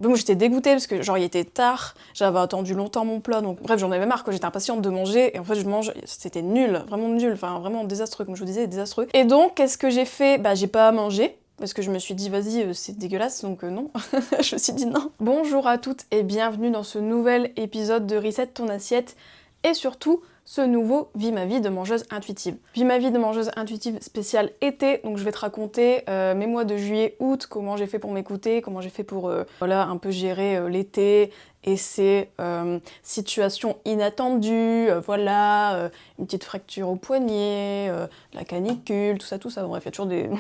Bon, j'étais dégoûtée parce que genre il était tard, j'avais attendu longtemps mon plat, donc bref j'en avais marre quoi, j'étais impatiente de manger et en fait je mange, c'était nul, enfin vraiment désastreux comme je vous disais, désastreux. Et donc qu'est-ce que j'ai fait? Bah j'ai pas à manger. Parce que je me suis dit, vas-y, c'est dégueulasse, donc non. Je me suis dit non. Bonjour à toutes et bienvenue dans ce nouvel épisode de Reset ton assiette. Et surtout, ce nouveau Vie ma vie de mangeuse intuitive. Vie ma vie de mangeuse intuitive spéciale été, donc je vais te raconter mes mois de juillet, août, comment j'ai fait pour m'écouter, comment j'ai fait pour voilà, un peu gérer l'été et ces situations inattendues, voilà, une petite fracture au poignet, la canicule, tout ça, bref, il y a toujours des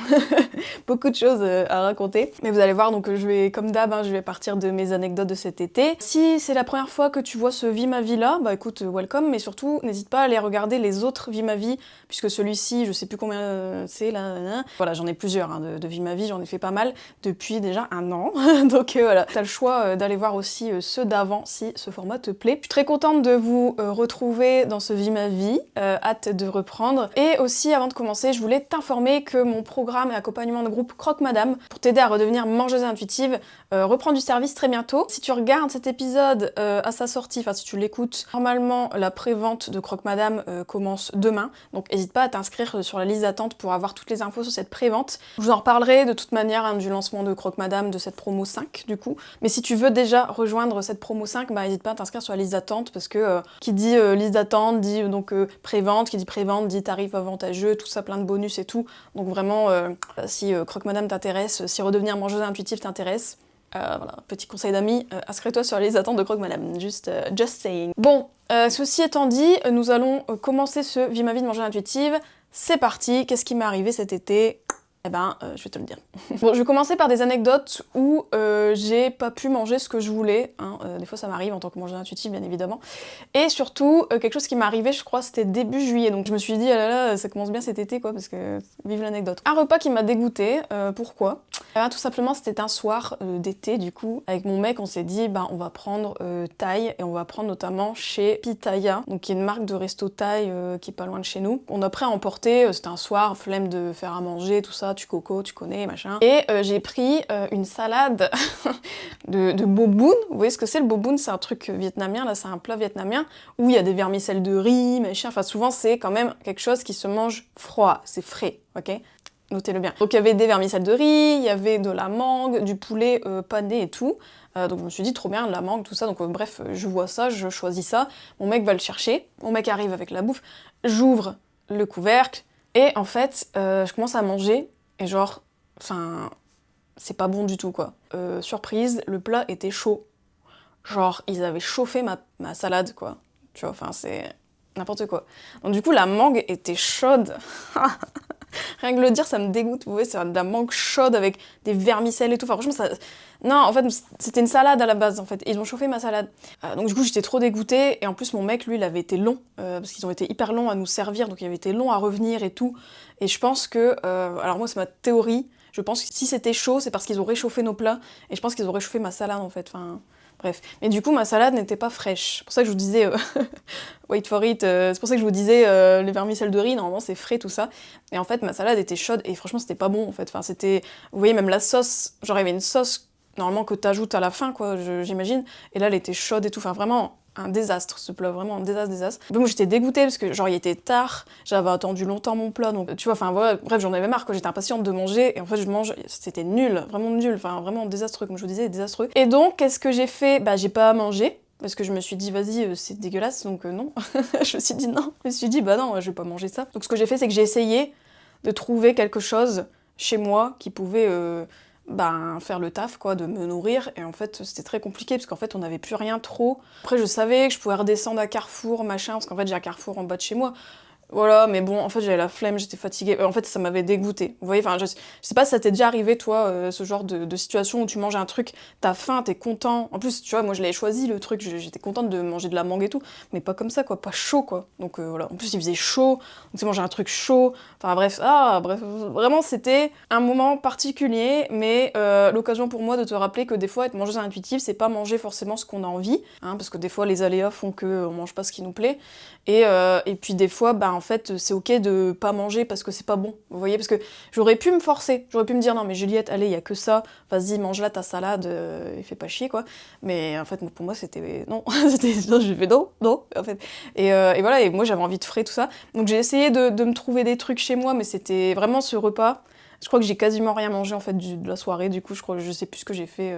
beaucoup de choses à raconter. Mais vous allez voir, donc je vais, comme d'hab, je vais partir de mes anecdotes de cet été. Si c'est la première fois que tu vois ce Vie ma vie là, bah écoute, welcome, mais surtout, n'hésite pas à aller regarder les autres Vie ma vie, puisque celui-ci, je sais plus combien c'est là. Voilà, j'en ai plusieurs de Vie ma vie, j'en ai fait pas mal depuis déjà un an. Donc voilà, t'as le choix d'aller voir aussi ceux d'avant si ce format te plaît. Je suis très contente de vous retrouver dans ce Vie ma vie, hâte de reprendre. Et aussi, avant de commencer, je voulais t'informer que mon programme et accompagnement de groupe Croque Madame, pour t'aider à redevenir mangeuse intuitive, reprend du service très bientôt. Si tu regardes cet épisode à sa sortie, enfin si tu l'écoutes, normalement la prévente de Croque Madame commence demain, donc n'hésite pas à t'inscrire sur la liste d'attente pour avoir toutes les infos sur cette prévente. Je vous en reparlerai de toute manière du lancement de Croque Madame, de cette promo 5 du coup. Mais si tu veux déjà rejoindre cette promo 5, bah n'hésite pas à t'inscrire sur la liste d'attente parce que qui dit liste d'attente dit donc prévente, qui dit prévente dit tarif avantageux, tout ça, plein de bonus et tout. Donc vraiment, si Croque Madame t'intéresse, si redevenir mangeuse intuitive t'intéresse, voilà, petit conseil d'amis, inscris-toi sur la liste d'attente de Croque Madame, just saying. Bon, ceci étant dit, nous allons commencer ce Vie ma vie de mangeuse intuitive. C'est parti, qu'est-ce qui m'est arrivé cet été? Eh ben, je vais te le dire. Bon, je vais commencer par des anecdotes où j'ai pas pu manger ce que je voulais. Des fois, ça m'arrive en tant que mangeuse intuitive, bien évidemment. Et surtout, quelque chose qui m'est arrivé, je crois, c'était début juillet. Donc je me suis dit, ah là là, ça commence bien cet été, quoi, parce que vive l'anecdote. Un repas qui m'a dégoûtée. Pourquoi? Tout simplement, c'était un soir d'été, du coup. Avec mon mec, on s'est dit, bah, on va prendre thaï, et on va prendre notamment chez Pitaya, donc qui est une marque de resto thaï qui est pas loin de chez nous. On a pris à emporter, c'était un soir, flemme de faire à manger, tout ça, tu coco, tu connais, machin. Et j'ai pris une salade de boboon. Vous voyez ce que c'est le boboon? C'est un truc vietnamien, là, c'est un plat vietnamien où il y a des vermicelles de riz, machin. Enfin, souvent, c'est quand même quelque chose qui se mange froid, c'est frais, ok? Notez-le bien. Donc il y avait des vermicelles de riz, il y avait de la mangue, du poulet pané et tout. Donc je me suis dit trop bien, de la mangue, tout ça. Donc bref, je vois ça, je choisis ça. Mon mec va le chercher. Mon mec arrive avec la bouffe. J'ouvre le couvercle et en fait, je commence à manger et genre, enfin, c'est pas bon du tout quoi. Surprise, le plat était chaud. Genre, ils avaient chauffé ma salade quoi. Tu vois, enfin c'est n'importe quoi. Donc du coup, la mangue était chaude. Rien que le dire, ça me dégoûte. Vous voyez, c'est de la mangue chaude avec des vermicelles et tout. Enfin, franchement, ça... Non, en fait, c'était une salade à la base, en fait. Et ils ont chauffé ma salade. Donc du coup, j'étais trop dégoûtée. Et en plus, mon mec, lui, il avait été long. Parce qu'ils ont été hyper longs à nous servir. Donc il avait été long à revenir et tout. Et je pense que... alors moi, c'est ma théorie. Je pense que si c'était chaud, c'est parce qu'ils ont réchauffé nos plats. Et je pense qu'ils ont réchauffé ma salade, en fait. Enfin... Bref. Mais du coup, ma salade n'était pas fraîche. C'est pour ça que je vous disais... wait for it. C'est pour ça que je vous disais, les vermicelles de riz, normalement, c'est frais, tout ça. Et en fait, ma salade était chaude. Et franchement, c'était pas bon, en fait. Enfin, c'était... Vous voyez, même la sauce... Genre, il y avait une sauce, normalement, que t'ajoutes à la fin, quoi, j'imagine. Et là, elle était chaude et tout. Enfin, vraiment... Un désastre ce plat, vraiment un désastre. Donc j'étais dégoûtée parce que genre il était tard, j'avais attendu longtemps mon plat, donc tu vois, enfin voilà, bref j'en avais marre quoi, j'étais impatiente de manger et en fait je mange, c'était nul, enfin vraiment désastreux comme je vous disais, désastreux. Et donc qu'est-ce que j'ai fait? Bah j'ai pas à manger. Parce que je me suis dit, vas-y, c'est dégueulasse, donc non. Je me suis dit non. Je me suis dit, bah non, je vais pas manger ça. Donc ce que j'ai fait, c'est que j'ai essayé de trouver quelque chose chez moi qui pouvait faire le taf, quoi, de me nourrir. Et en fait, c'était très compliqué, parce qu'en fait, on n'avait plus rien trop. Après, je savais que je pouvais redescendre à Carrefour, machin, parce qu'en fait, j'ai un Carrefour en bas de chez moi. Voilà, mais bon, en fait, j'avais la flemme, j'étais fatiguée. En fait, ça m'avait dégoûtée. Vous voyez, enfin, je sais pas si ça t'est déjà arrivé, toi, ce genre de situation où tu manges un truc, t'as faim, t'es content. En plus, tu vois, moi, je l'avais choisi, le truc, j'étais contente de manger de la mangue et tout, mais pas comme ça, quoi, pas chaud, quoi. Donc voilà, en plus, il faisait chaud, donc c'est manger un truc chaud. Enfin, bref, vraiment, c'était un moment particulier, mais l'occasion pour moi de te rappeler que des fois, être mangeuse intuitive, c'est pas manger forcément ce qu'on a envie, hein, parce que des fois, les aléas font qu'on mange pas ce qui nous plaît. Et puis des fois, en fait c'est ok de pas manger parce que c'est pas bon, vous voyez, parce que j'aurais pu me forcer, j'aurais pu me dire non mais Juliette, allez, il y a que ça, vas-y, mange là ta salade, et fais pas chier quoi. Mais en fait pour moi c'était non, j'ai fait non, en fait. Et voilà, et moi j'avais envie de frais tout ça, donc j'ai essayé de me trouver des trucs chez moi, mais c'était vraiment ce repas. Je crois que j'ai quasiment rien mangé en fait de la soirée, du coup je sais plus ce que j'ai fait,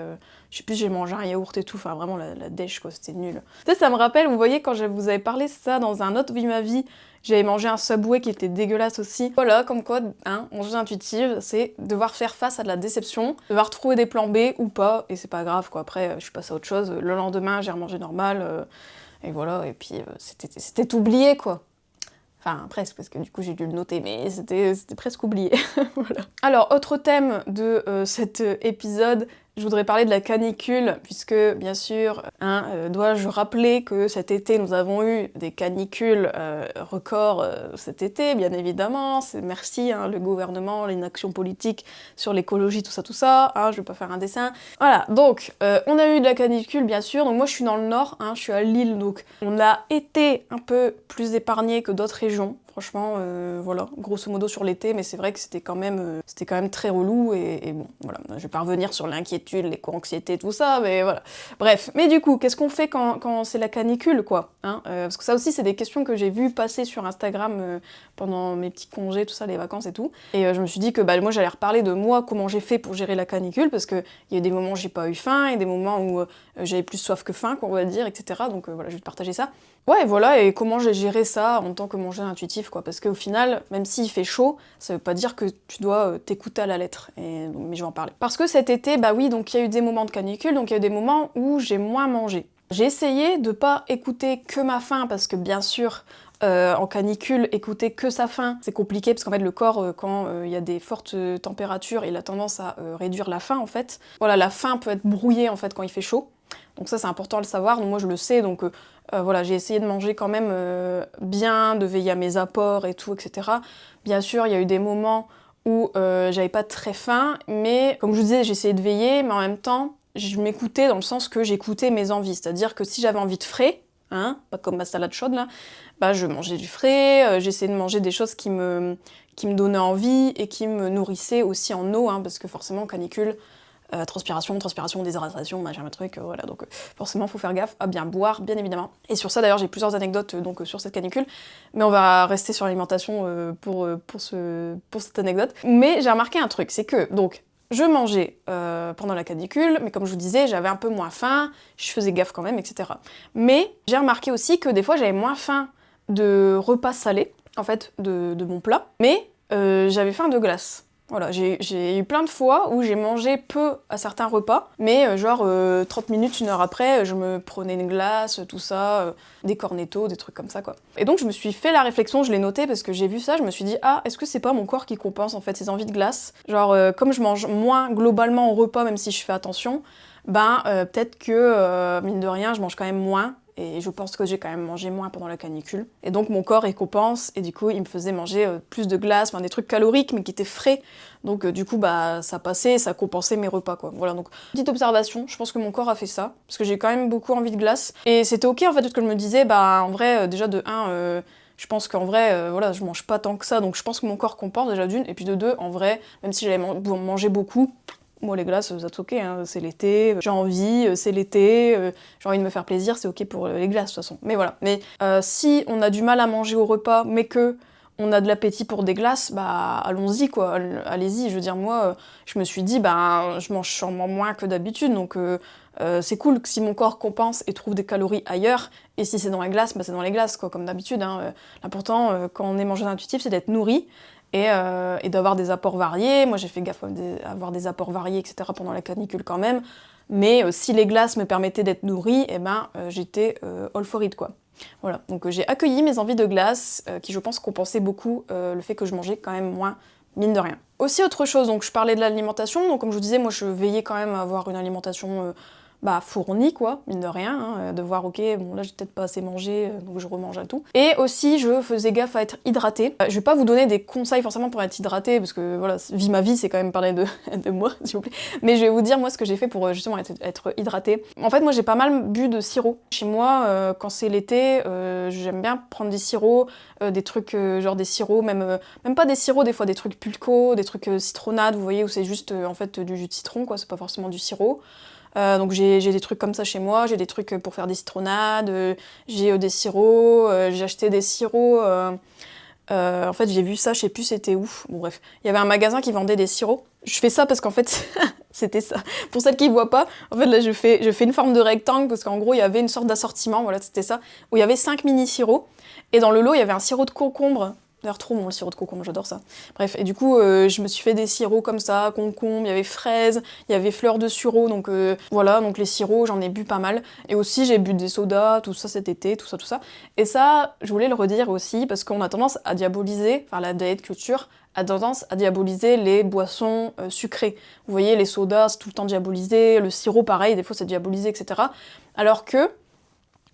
je sais plus, j'ai mangé un yaourt et tout, enfin vraiment la dèche quoi, c'était nul. Tu sais, ça me rappelle, vous voyez, quand je vous avais parlé ça dans un autre Vie ma vie, j'avais mangé un Subway qui était dégueulasse aussi. Voilà, comme quoi, hein, manger intuitive, c'est devoir faire face à de la déception, devoir trouver des plans B ou pas, et c'est pas grave quoi, après je suis passée à autre chose, le lendemain j'ai remangé normal, et voilà, et puis c'était oublié quoi. Enfin, presque, parce que du coup j'ai dû le noter, mais c'était presque oublié. Voilà. Alors, autre thème de cet épisode, je voudrais parler de la canicule, puisque, bien sûr, dois-je rappeler que cet été, nous avons eu des canicules records cet été, bien évidemment. Merci, le gouvernement, l'inaction politique sur l'écologie, tout ça, je vais pas faire un dessin. Voilà, donc, on a eu de la canicule, bien sûr. Donc moi, je suis dans le nord, je suis à Lille, donc on a été un peu plus épargné que d'autres régions. Franchement, voilà, grosso modo sur l'été, mais c'est vrai que c'était quand même très relou, et bon, voilà, je vais pas revenir sur l'inquiétude, l'éco-anxiété, tout ça, mais voilà. Bref, mais du coup, qu'est-ce qu'on fait quand c'est la canicule, quoi, parce que ça aussi, c'est des questions que j'ai vues passer sur Instagram pendant mes petits congés, tout ça, les vacances et tout, et je me suis dit que moi, j'allais reparler de moi, comment j'ai fait pour gérer la canicule, parce qu'il y a des moments où j'ai pas eu faim, et des moments où j'avais plus soif que faim, on va dire, etc., donc voilà, je vais te partager ça. Ouais, voilà, et comment j'ai géré ça en tant que mangeur intuitif, quoi. Parce qu'au final, même s'il fait chaud, ça veut pas dire que tu dois t'écouter à la lettre. Mais je vais en parler. Parce que cet été, oui, donc il y a eu des moments de canicule, donc il y a eu des moments où j'ai moins mangé. J'ai essayé de pas écouter que ma faim, parce que bien sûr, en canicule, écouter que sa faim, c'est compliqué, parce qu'en fait, le corps, quand il y a des fortes températures, il a tendance à réduire la faim, en fait. Voilà, la faim peut être brouillée, en fait, quand il fait chaud. Donc ça, c'est important à le savoir, donc moi je le sais, donc voilà, j'ai essayé de manger quand même bien, de veiller à mes apports et tout, etc. Bien sûr, il y a eu des moments où j'avais pas très faim, mais comme je vous disais, j'essayais de veiller, mais en même temps, je m'écoutais dans le sens que j'écoutais mes envies, c'est-à-dire que si j'avais envie de frais, pas comme ma salade chaude là, je mangeais du frais, j'essayais de manger des choses qui me donnaient envie et qui me nourrissaient aussi en eau, parce que forcément, canicule, transpiration, déshydratation, machin, truc, voilà, donc forcément faut faire gaffe à bien boire, bien évidemment. Et sur ça d'ailleurs j'ai plusieurs anecdotes sur cette canicule, mais on va rester sur l'alimentation pour cette anecdote. Mais j'ai remarqué un truc, c'est que donc je mangeais pendant la canicule, mais comme je vous disais, j'avais un peu moins faim, je faisais gaffe quand même, etc. Mais j'ai remarqué aussi que des fois j'avais moins faim de repas salés, en fait, de mon plat, mais j'avais faim de glace. Voilà, j'ai eu plein de fois où j'ai mangé peu à certains repas, mais genre 30 minutes, 1 heure après, je me prenais une glace, tout ça, des cornettos, des trucs comme ça quoi. Et donc je me suis fait la réflexion, je l'ai noté parce que j'ai vu ça, je me suis dit est-ce que c'est pas mon corps qui compense en fait ces envies de glace? Genre comme je mange moins globalement au repas même si je fais attention, peut-être que mine de rien je mange quand même moins. Et je pense que j'ai quand même mangé moins pendant la canicule. Et donc mon corps il compense, et du coup il me faisait manger plus de glace, des trucs caloriques mais qui étaient frais. Donc du coup ça passait, ça compensait mes repas quoi. Voilà, donc petite observation, je pense que mon corps a fait ça, parce que j'ai quand même beaucoup envie de glace. Et c'était ok en fait, parce que je me disais, en vrai, déjà de 1, je pense qu'en vrai, voilà, je mange pas tant que ça, donc je pense que mon corps compense déjà d'une, et puis de 2, en vrai, même si j'avais mangé beaucoup, moi les glaces, c'est ok, c'est l'été, j'ai envie, c'est l'été, j'ai envie de me faire plaisir, c'est ok pour les glaces de toute façon. Mais voilà, mais si on a du mal à manger au repas, mais que on a de l'appétit pour des glaces, allons-y quoi, allez-y. Je veux dire, moi, je me suis dit, je mange sûrement moins que d'habitude, donc c'est cool que si mon corps compense et trouve des calories ailleurs, et si c'est dans les glaces, c'est dans les glaces quoi, comme d'habitude. L'important, quand on est mangeur intuitif, c'est d'être nourri, et d'avoir des apports variés. Moi j'ai fait gaffe à avoir des apports variés, etc. pendant la canicule quand même, mais si les glaces me permettaient d'être nourrie, j'étais all for it quoi. Voilà, donc j'ai accueilli mes envies de glace, qui je pense compensaient beaucoup le fait que je mangeais quand même moins, mine de rien. Aussi autre chose, donc je parlais de l'alimentation, donc comme je vous disais, moi je veillais quand même à avoir une alimentation fourni, quoi, mine de rien, hein, de voir, ok, bon là j'ai peut-être pas assez mangé, donc je remange à tout. Et aussi, je faisais gaffe à être hydratée. Je vais pas vous donner des conseils forcément pour être hydratée, parce que voilà, ma vie, c'est quand même parler de moi, s'il vous plaît. Mais je vais vous dire, moi, ce que j'ai fait pour justement être hydratée. En fait, moi, j'ai pas mal bu de sirop. Chez moi, quand c'est l'été, j'aime bien prendre des sirops, des trucs genre des sirops, même pas des sirops, des fois des trucs pulco, des trucs citronnade, vous voyez, où c'est juste en fait du jus de citron, quoi, c'est pas forcément du sirop. Donc j'ai des trucs comme ça chez moi, j'ai des trucs pour faire des citronnades, j'ai des sirops, j'ai acheté des sirops, en fait j'ai vu ça, je sais plus c'était où, bon bref, il y avait un magasin qui vendait des sirops. Je fais ça parce qu'en fait, c'était ça. Pour celles qui voient pas, en fait là je fais une forme de rectangle parce qu'en gros il y avait une sorte d'assortiment, voilà c'était ça, où il y avait 5 mini sirops, et dans le lot il y avait un sirop de concombre. D'ailleurs, trop bon le sirop de concombre, j'adore ça. Bref, et du coup, je me suis fait des sirops comme ça, concombre, il y avait fraises, il y avait fleurs de sureau, donc voilà, donc les sirops, j'en ai bu pas mal. Et aussi, j'ai bu des sodas, tout ça cet été, tout ça. Et ça, je voulais le redire aussi, parce qu'on a tendance à diaboliser, enfin la diet culture a tendance à diaboliser les boissons sucrées. Vous voyez, les sodas, c'est tout le temps diabolisé, le sirop, pareil, des fois c'est diabolisé, etc. Alors que,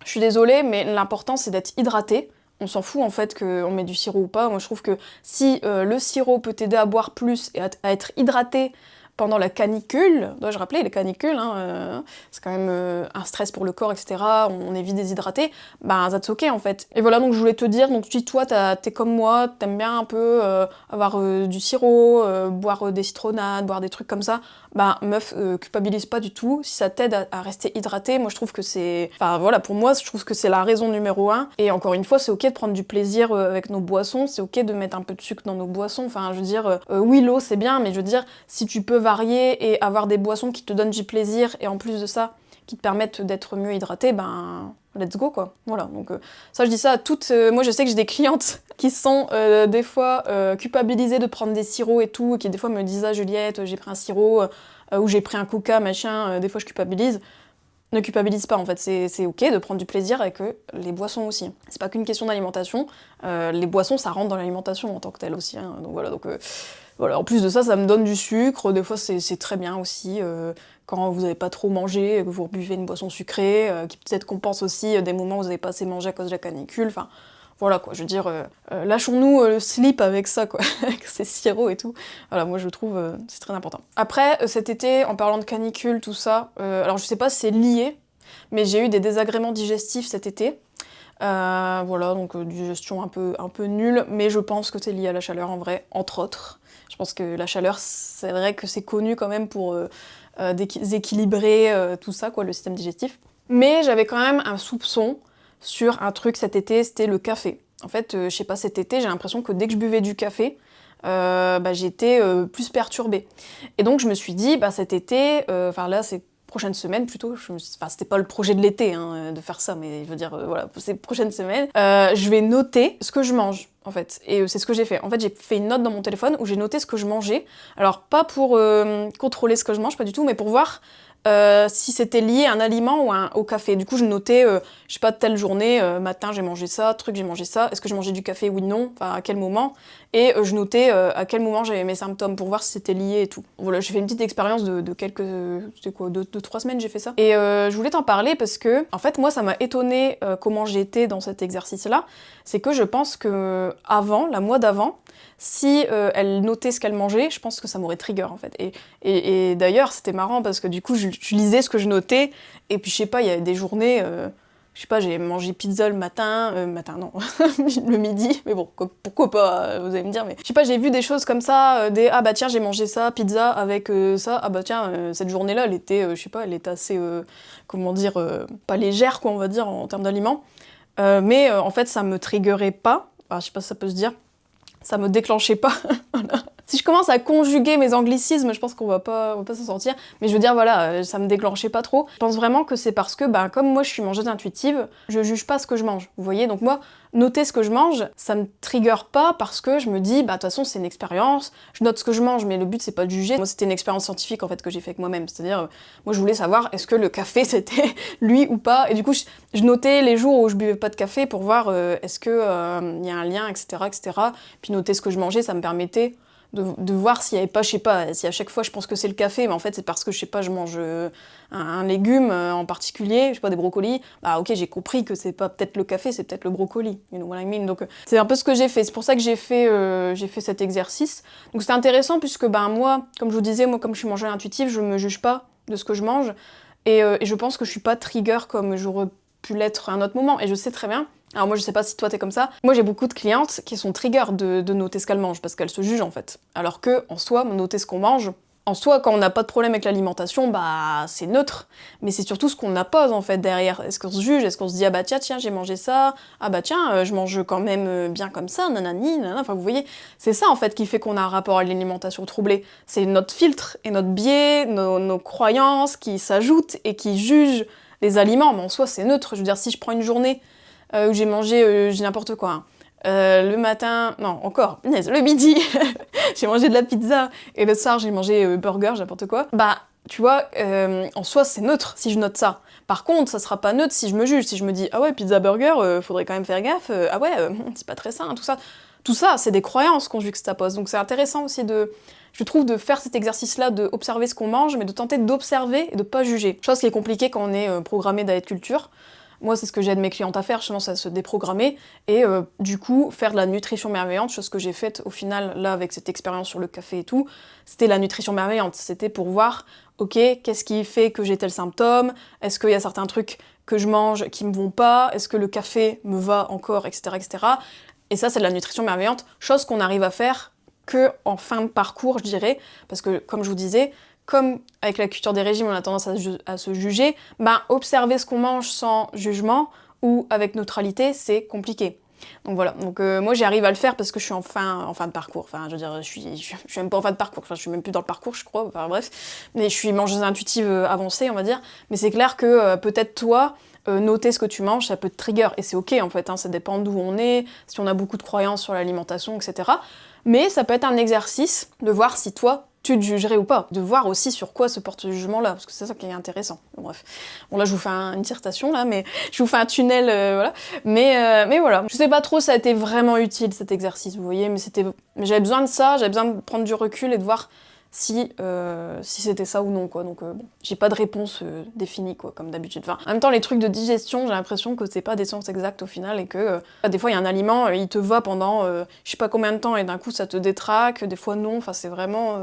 je suis désolée, mais l'important c'est d'être hydraté. On s'en fout en fait qu'on met du sirop ou pas. Moi je trouve que si le sirop peut t'aider à boire plus et à être hydraté pendant la canicule, dois-je rappeler les canicules, hein, c'est quand même un stress pour le corps, etc. On est vite déshydraté, bah that's ok en fait. Et voilà, donc je voulais te dire, donc si toi t'es comme moi, t'aimes bien un peu avoir du sirop, boire des citronnades, boire des trucs comme ça, bah meuf, culpabilise pas du tout. Si ça t'aide à rester hydraté, moi je trouve que c'est... Enfin voilà, pour moi je trouve que c'est la raison numéro 1. Et encore une fois, c'est ok de prendre du plaisir avec nos boissons, c'est ok de mettre un peu de sucre dans nos boissons. Enfin je veux dire, oui l'eau c'est bien, mais je veux dire, si tu peux varier et avoir des boissons qui te donnent du plaisir et en plus de ça, qui te permettent d'être mieux hydraté, ben let's go quoi. Voilà, donc ça je dis ça à toutes... moi je sais que j'ai des clientes qui sont des fois culpabilisées de prendre des sirops et tout, et qui des fois me disent « Ah Juliette, j'ai pris un sirop, ou j'ai pris un coca, machin, des fois je culpabilise ». Ne culpabilise pas en fait, c'est ok de prendre du plaisir avec les boissons aussi. C'est pas qu'une question d'alimentation, les boissons ça rentre dans l'alimentation en tant que telle aussi, hein. Donc voilà, voilà, en plus de ça, ça me donne du sucre, des fois c'est très bien aussi, quand vous n'avez pas trop mangé, que vous buvez une boisson sucrée, qui peut-être compense aussi des moments où vous n'avez pas assez mangé à cause de la canicule, enfin voilà quoi, je veux dire, lâchons-nous le slip avec ça quoi, avec ces sirops et tout, voilà, moi je trouve c'est très important. Après, cet été, en parlant de canicule, tout ça, alors je sais pas si c'est lié, mais j'ai eu des désagréments digestifs cet été. Voilà, donc digestion un peu nulle, mais je pense que c'est lié à la chaleur en vrai, entre autres. Je pense que la chaleur, c'est vrai que c'est connu quand même pour déséquilibrer tout ça, quoi, le système digestif. Mais j'avais quand même un soupçon sur un truc cet été, c'était le café. En fait, je sais pas, cet été, j'ai l'impression que dès que je buvais du café, j'étais plus perturbée. Et donc je me suis dit, cet été, enfin là c'est prochaine semaine plutôt, enfin c'était pas le projet de l'été hein, de faire ça, mais je veux dire, voilà, ces prochaines semaines, je vais noter ce que je mange, en fait, et c'est ce que j'ai fait. En fait, j'ai fait une note dans mon téléphone où j'ai noté ce que je mangeais, alors pas pour contrôler ce que je mange, pas du tout, mais pour voir si c'était lié à un aliment ou au café. Du coup, je notais, je sais pas, telle journée, matin j'ai mangé ça, truc j'ai mangé ça, est-ce que je mangeais du café, oui, non, enfin à quel moment, et je notais à quel moment j'avais mes symptômes pour voir si c'était lié et tout. Voilà, j'ai fait une petite expérience de quelques, c'était quoi, 3 semaines j'ai fait ça. Et je voulais t'en parler parce que, en fait, moi ça m'a étonnée comment j'étais dans cet exercice-là, c'est que je pense que avant, la mois d'avant, si elle notait ce qu'elle mangeait, je pense que ça m'aurait trigger en fait. Et d'ailleurs, c'était marrant parce que du coup, je lisais ce que je notais, et puis je sais pas, il y a des journées, je sais pas, j'ai mangé pizza le matin, non, le midi, mais bon, pourquoi pas, vous allez me dire, mais je sais pas, j'ai vu des choses comme ça, ah bah tiens, j'ai mangé ça, pizza avec ça, ah bah tiens, cette journée-là, elle était, je sais pas, elle était assez, comment dire, pas légère quoi, on va dire, en termes d'aliments, mais en fait, ça me triggerait pas, enfin, je sais pas si ça peut se dire, ça me déclenchait pas. Voilà. Si je commence à conjuguer mes anglicismes, je pense qu'on va pas s'en sortir. Mais je veux dire, voilà, ça me déclenchait pas trop. Je pense vraiment que c'est parce que, comme moi je suis mangeuse intuitive, je juge pas ce que je mange. Vous voyez, donc moi, noter ce que je mange, ça me trigger pas parce que je me dis, de toute façon, c'est une expérience, je note ce que je mange, mais le but c'est pas de juger. Moi, c'était une expérience scientifique en fait que j'ai fait avec moi-même. C'est-à-dire, moi je voulais savoir est-ce que le café c'était lui ou pas. Et du coup, je notais les jours où je buvais pas de café pour voir est-ce que y a un lien, etc., etc. Puis noter ce que je mangeais, ça me permettait de voir s'il y avait pas, je sais pas, si à chaque fois je pense que c'est le café, mais en fait c'est parce que, je sais pas, je mange un légume en particulier, je sais pas, des brocolis, bah ok, j'ai compris que c'est pas peut-être le café, c'est peut-être le brocoli, you know what I mean. Donc c'est un peu ce que j'ai fait, c'est pour ça que j'ai fait cet exercice. Donc c'était intéressant puisque ben moi, comme je vous disais, moi comme je suis mangeuse intuitive, je me juge pas de ce que je mange, et je pense que je suis pas trigger comme j'aurais pu l'être à un autre moment, et je sais très bien. Alors moi je sais pas si toi t'es comme ça, moi j'ai beaucoup de clientes qui sont trigger de noter ce qu'elles mangent parce qu'elles se jugent en fait. Alors que en soi, noter ce qu'on mange, en soi quand on n'a pas de problème avec l'alimentation, bah c'est neutre. Mais c'est surtout ce qu'on appose en fait derrière. Est-ce qu'on se juge? Est-ce qu'on se dit ah bah tiens j'ai mangé ça, ah bah tiens je mange quand même bien comme ça, nanani, nanana. Enfin vous voyez, c'est ça en fait qui fait qu'on a un rapport à l'alimentation troublé. C'est notre filtre et notre biais, nos croyances qui s'ajoutent et qui jugent les aliments, mais en soi c'est neutre. Je veux dire, si je prends une journée où j'ai mangé, j'ai n'importe quoi, hein. Le matin, non, encore, le midi, j'ai mangé de la pizza, et le soir, j'ai mangé burger, n'importe quoi. Bah, tu vois, en soi, c'est neutre si je note ça. Par contre, ça sera pas neutre si je me juge, si je me dis, ah ouais, pizza, burger, faudrait quand même faire gaffe, ah ouais, c'est pas très sain, tout ça. Tout ça, c'est des croyances qu'on juxtapose, donc c'est intéressant aussi je trouve, de faire cet exercice-là, de observer ce qu'on mange, mais de tenter d'observer et de pas juger. Chose qui est compliquée quand on est programmé diet culture. Moi, c'est ce que j'aide mes clientes à faire, justement, c'est à se déprogrammer et du coup, faire de la nutrition bienveillante, chose que j'ai faite au final, là, avec cette expérience sur le café et tout. C'était la nutrition bienveillante, c'était pour voir, ok, qu'est-ce qui fait que j'ai tel symptôme? Est-ce qu'il y a certains trucs que je mange qui me vont pas? Est-ce que le café me va encore, etc., etc. Et ça, c'est de la nutrition bienveillante, chose qu'on arrive à faire que en fin de parcours, je dirais, parce que, comme je vous disais, comme avec la culture des régimes, on a tendance à se juger, ben observer ce qu'on mange sans jugement ou avec neutralité, c'est compliqué. Donc voilà, donc moi j'arrive à le faire parce que je suis en fin de parcours, enfin je veux dire, je suis même pas en fin de parcours, enfin je suis même plus dans le parcours je crois, enfin bref, mais je suis mangeuse intuitive avancée on va dire, mais c'est clair que peut-être toi, noter ce que tu manges, ça peut te trigger, et c'est ok en fait, hein, ça dépend d'où on est, si on a beaucoup de croyances sur l'alimentation, etc. Mais ça peut être un exercice de voir si toi, tu te jugerais ou pas, de voir aussi sur quoi se porte ce jugement-là, parce que c'est ça qui est intéressant. Bon, bref, bon là je vous fais une dissertation là, mais je vous fais un tunnel, voilà. Mais voilà, je sais pas trop si ça a été vraiment utile cet exercice, vous voyez, mais j'avais besoin de ça, j'avais besoin de prendre du recul et de voir si c'était ça ou non, quoi. Donc bon, j'ai pas de réponse définie, quoi, comme d'habitude. Enfin, en même temps, les trucs de digestion, j'ai l'impression que c'est pas des sciences exactes au final, et que des fois, il y a un aliment, il te va pendant je sais pas combien de temps, et d'un coup, ça te détraque, des fois non, enfin, c'est vraiment...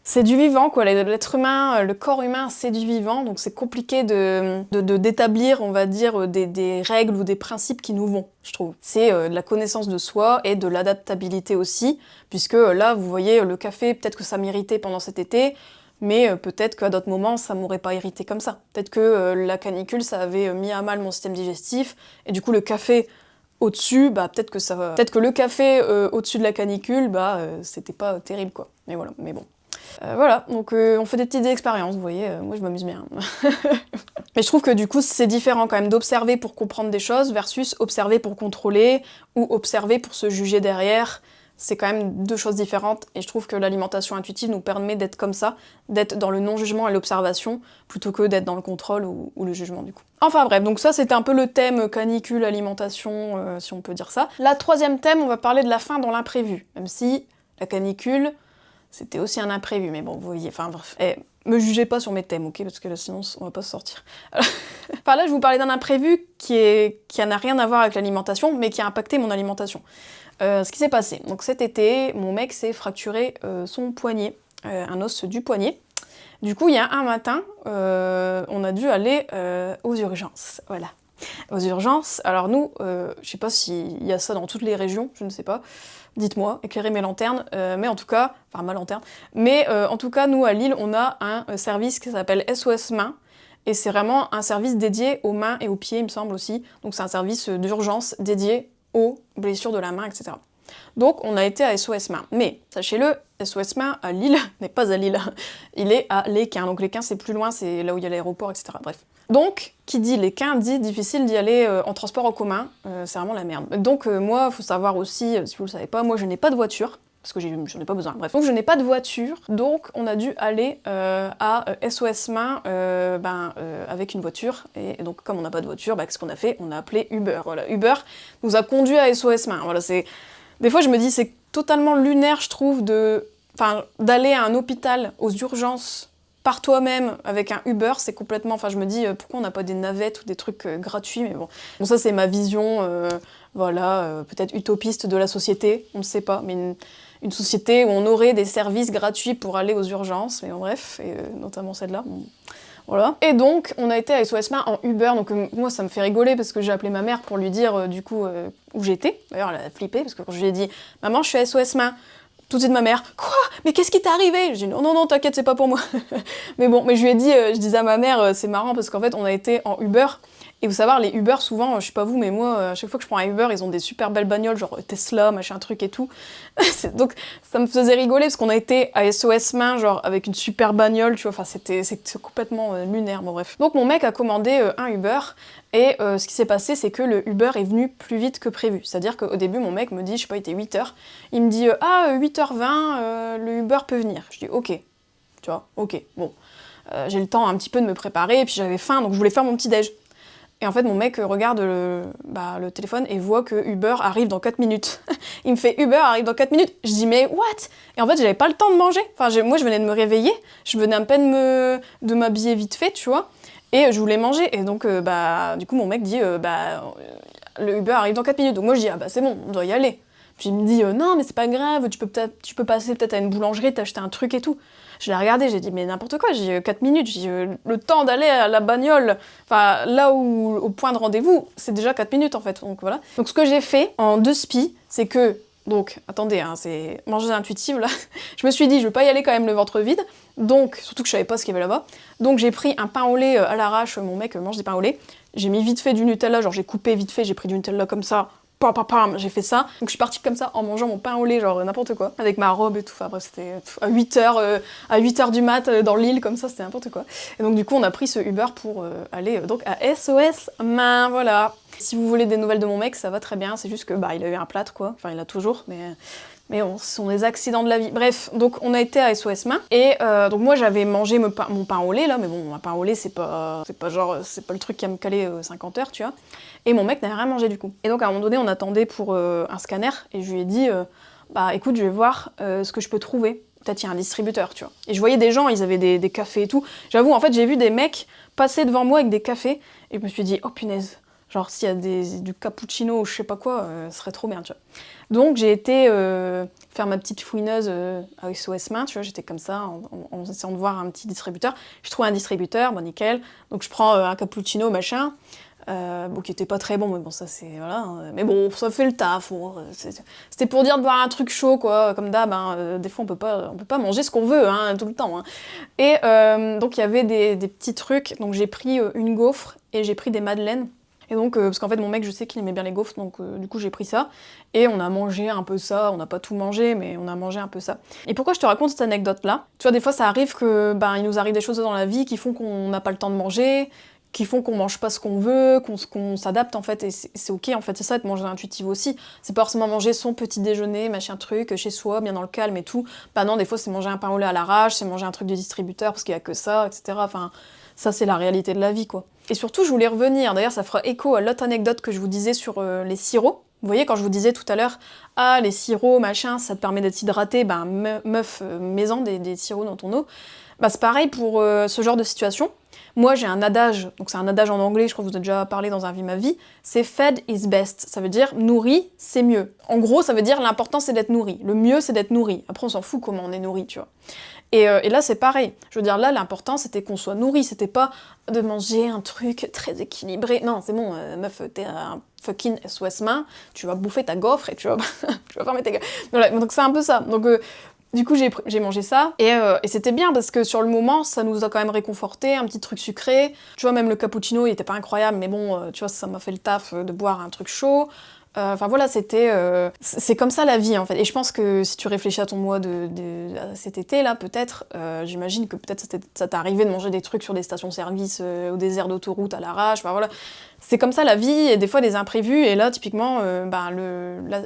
C'est du vivant, quoi. L'être humain, le corps humain, c'est du vivant, donc c'est compliqué d'établir, on va dire, des règles ou des principes qui nous vont, je trouve. C'est de la connaissance de soi et de l'adaptabilité aussi, puisque là, vous voyez, le café, peut-être que ça m'irritait pendant cet été, mais peut-être qu'à d'autres moments, ça m'aurait pas irrité comme ça. Peut-être que la canicule, ça avait mis à mal mon système digestif, et du coup, le café au-dessus, bah peut-être que le café au-dessus de la canicule, bah c'était pas terrible, quoi. Mais voilà, mais bon. Voilà, donc on fait des petites expériences, vous voyez, moi je m'amuse bien. Mais je trouve que du coup c'est différent quand même d'observer pour comprendre des choses versus observer pour contrôler ou observer pour se juger derrière. C'est quand même deux choses différentes, et je trouve que l'alimentation intuitive nous permet d'être comme ça, d'être dans le non-jugement et l'observation, plutôt que d'être dans le contrôle ou le jugement du coup. Enfin bref, donc ça c'était un peu le thème canicule, alimentation, si on peut dire ça. La troisième thème, on va parler de la faim dans l'imprévu, même si la canicule, c'était aussi un imprévu, mais bon, vous voyez, enfin bref. Me jugez pas sur mes thèmes, ok, parce que là, sinon on va pas se sortir. Enfin là, je vous parlais d'un imprévu qui n'a rien à voir avec l'alimentation, mais qui a impacté mon alimentation. Ce qui s'est passé, donc cet été, mon mec s'est fracturé son poignet, un os du poignet. Du coup, il y a un matin, on a dû aller aux urgences, voilà. Aux urgences, alors nous, je sais pas s'il y a ça dans toutes les régions, je ne sais pas, dites-moi, éclairez mes lanternes, mais en tout cas, enfin ma lanterne, mais en tout cas, nous à Lille, on a un service qui s'appelle SOS Mains, et c'est vraiment un service dédié aux mains et aux pieds, il me semble aussi, donc c'est un service d'urgence dédié aux blessures de la main, etc. Donc on a été à SOS Mains, mais sachez-le, SOS Mains à Lille n'est pas à Lille, il est à Lesquin, donc Lesquin c'est plus loin, c'est là où il y a l'aéroport, etc. Bref. Donc, qui dit Lesquin dit difficile d'y aller en transport en commun, c'est vraiment la merde. Donc moi, faut savoir aussi, si vous le savez pas, moi je n'ai pas de voiture, parce que j'en ai pas besoin, bref. Donc je n'ai pas de voiture, donc on a dû aller à SOS Mains avec une voiture, et donc comme on n'a pas de voiture, qu'est-ce qu'on a fait? On a appelé Uber, voilà. Uber nous a conduit à SOS Mains, voilà, c'est... Des fois je me dis c'est totalement lunaire, je trouve, de enfin, d'aller à un hôpital aux urgences par toi-même avec un Uber, c'est complètement... Enfin, je me dis, pourquoi on n'a pas des navettes ou des trucs gratuits, mais bon. Bon, ça, c'est ma vision, voilà, peut-être utopiste de la société, on ne sait pas, mais une société où on aurait des services gratuits pour aller aux urgences, mais bon, bref, et notamment celle-là. Bon. Voilà. Et donc, on a été à SOS Main en Uber, donc moi ça me fait rigoler parce que j'ai appelé ma mère pour lui dire du coup où j'étais. D'ailleurs, elle a flippé parce que quand je lui ai dit « Maman, je suis à SOS Main », tout de suite ma mère « Quoi? Mais qu'est-ce qui t'est arrivé ?» Je dis « Non, non, non, t'inquiète, c'est pas pour moi. » Mais bon, mais je lui ai dit, je disais à ma mère, c'est marrant parce qu'en fait, on a été en Uber. Et vous savoir, les Uber, souvent, je sais pas vous, mais moi, à chaque fois que je prends un Uber, ils ont des super belles bagnoles, genre Tesla, machin truc et tout. Donc, ça me faisait rigoler, parce qu'on a été à SOS Main, genre, c'est une super bagnole, tu vois, enfin, c'est complètement lunaire, bon bref. Donc, mon mec a commandé un Uber, et ce qui s'est passé, c'est que le Uber est venu plus vite que prévu. C'est-à-dire qu'au début, mon mec me dit, je sais pas, il était 8h, il me dit, 8h20, le Uber peut venir. Je dis, ok, tu vois, ok, bon. J'ai le temps un petit peu de me préparer, et puis j'avais faim, donc je voulais faire mon petit-déj. Et en fait, mon mec regarde le téléphone et voit que Uber arrive dans 4 minutes. Il me fait « Uber arrive dans 4 minutes ». Je dis « Mais what ?» Et en fait, j'avais pas le temps de manger. Enfin, moi, je venais de me réveiller. Je venais à peine de m'habiller vite fait, tu vois. Et je voulais manger. Et donc, du coup, mon mec dit le Uber arrive dans 4 minutes. Donc moi, je dis « Ah bah c'est bon, on doit y aller ». Puis il me dit « Non, mais c'est pas grave, tu peux passer peut-être à une boulangerie, t'acheter un truc et tout ». Je l'ai regardé, j'ai dit, mais n'importe quoi, j'ai 4 minutes, j'ai le temps d'aller à la bagnole, enfin là où, au point de rendez-vous, c'est déjà 4 minutes en fait, donc voilà. Donc ce que j'ai fait en 2 spies, c'est que, donc, attendez, hein, c'est manger intuitive là, je me suis dit, je vais pas y aller quand même le ventre vide, donc, surtout que je savais pas ce qu'il y avait là-bas, donc j'ai pris un pain au lait à l'arrache, mon mec mange des pains au lait, j'ai mis vite fait du Nutella, genre j'ai coupé vite fait, j'ai pris du Nutella comme ça, pam, pam, pam, j'ai fait ça. Donc je suis partie comme ça en mangeant mon pain au lait, genre n'importe quoi, avec ma robe et tout. Enfin bref, c'était à 8h du mat dans l'île, comme ça, c'était n'importe quoi. Et donc du coup, on a pris ce Uber pour aller donc à SOS Main, voilà. Si vous voulez des nouvelles de mon mec, ça va très bien, c'est juste que il a eu un plâtre quoi, enfin il a toujours, mais bon, ce sont des accidents de la vie. Bref, donc on a été à SOS Main, et donc moi j'avais mangé mon pain au lait là, mais bon, un pain au lait c'est pas le truc qui va me caler 50 heures, tu vois. Et mon mec n'avait rien mangé du coup. Et donc à un moment donné, on attendait pour un scanner, et je lui ai dit, écoute, je vais voir ce que je peux trouver. Peut-être il y a un distributeur, tu vois. Et je voyais des gens, ils avaient des cafés et tout. J'avoue, en fait, j'ai vu des mecs passer devant moi avec des cafés, et je me suis dit, oh punaise, genre s'il y a du cappuccino ou je sais pas quoi, ce serait trop bien, tu vois. Donc j'ai été faire ma petite fouineuse à SOS Main, tu vois, j'étais comme ça, en essayant de voir un petit distributeur. Je trouve un distributeur, bon nickel, donc je prends un cappuccino, machin, qui était pas très bon, mais bon, ça c'est, voilà, mais bon, ça fait le taf, bon, c'était pour dire de boire un truc chaud, quoi, comme d'hab, des fois on peut pas manger ce qu'on veut, hein, tout le temps, hein. Et donc il y avait des petits trucs, donc j'ai pris une gaufre, et j'ai pris des madeleines. Et donc, parce qu'en fait, mon mec, je sais qu'il aimait bien les gaufres, donc du coup, j'ai pris ça. Et on a mangé un peu ça, on n'a pas tout mangé, mais on a mangé un peu ça. Et pourquoi je te raconte cette anecdote-là? Tu vois, des fois, ça arrive que, il nous arrive des choses dans la vie qui font qu'on n'a pas le temps de manger, qui font qu'on mange pas ce qu'on veut, qu'on s'adapte, en fait, et c'est ok, en fait, c'est ça, être manger intuitif aussi. C'est pas forcément manger son petit déjeuner, machin truc, chez soi, bien dans le calme et tout. Non, des fois, c'est manger un pain au lait à l'arrache, c'est manger un truc de distributeur, parce qu'il y a que ça, etc. Enfin, ça, c'est la réalité de la vie, quoi. Et surtout, je voulais revenir, d'ailleurs ça fera écho à l'autre anecdote que je vous disais sur les sirops. Vous voyez, quand je vous disais tout à l'heure, les sirops, machin, ça te permet d'être hydraté, meuf, mets-en des sirops dans ton eau. C'est pareil pour ce genre de situation. Moi, j'ai un adage, donc c'est un adage en anglais, je crois que vous avez déjà parlé dans un Vie ma vie, c'est fed is best, ça veut dire nourri, c'est mieux. En gros, ça veut dire l'important c'est d'être nourri, le mieux c'est d'être nourri. Après, on s'en fout comment on est nourri, tu vois. Et là, c'est pareil. Je veux dire, là, l'important, c'était qu'on soit nourri. C'était pas de manger un truc très équilibré. Non, c'est bon, meuf, t'es un fucking SOS Main, tu vas bouffer ta gaufre et tu vas fermer ta gueule. Voilà, donc c'est un peu ça. Donc, du coup, j'ai mangé ça. Et c'était bien, parce que sur le moment, ça nous a quand même réconforté, un petit truc sucré. Tu vois, même le cappuccino, il était pas incroyable, mais bon, tu vois, ça m'a fait le taf de boire un truc chaud. Enfin voilà, c'est comme ça la vie en fait. Et je pense que si tu réfléchis à ton mois de cet été là, peut-être, j'imagine que peut-être ça t'est arrivé de manger des trucs sur des stations-service au désert d'autoroute à l'arrache. Enfin voilà, c'est comme ça la vie, et des fois des imprévus. Et là, typiquement,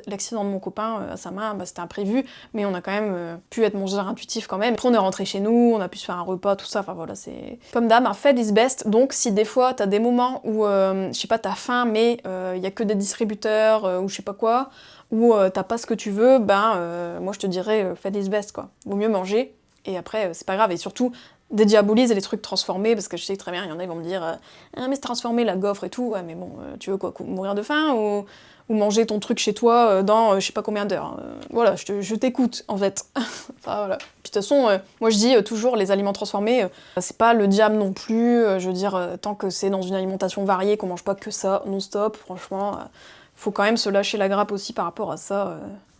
l'accident de mon copain à sa main, c'était imprévu, mais on a quand même pu être mangeur intuitif quand même. Après, on est rentré chez nous, on a pu se faire un repas, tout ça. Enfin voilà, c'est comme d'hab, un fed is best. Donc si des fois t'as des moments où, je sais pas, t'as faim, mais il y a que des distributeurs, heures ou je sais pas quoi, ou t'as pas ce que tu veux, moi je te dirais fais des best quoi. Vaut mieux manger et après c'est pas grave. Et surtout dédiabolise les trucs transformés parce que je sais très bien, il y en a ils vont me dire ah mais c'est transformé la gaufre et tout, ouais mais bon tu veux quoi, mourir de faim ou manger ton truc chez toi dans je sais pas combien d'heures. Voilà, je t'écoute en fait. Enfin, voilà. Puis de toute façon, moi je dis toujours les aliments transformés, c'est pas le diable non plus, je veux dire, tant que c'est dans une alimentation variée, qu'on mange pas que ça non-stop, franchement, faut quand même se lâcher la grappe aussi par rapport à ça.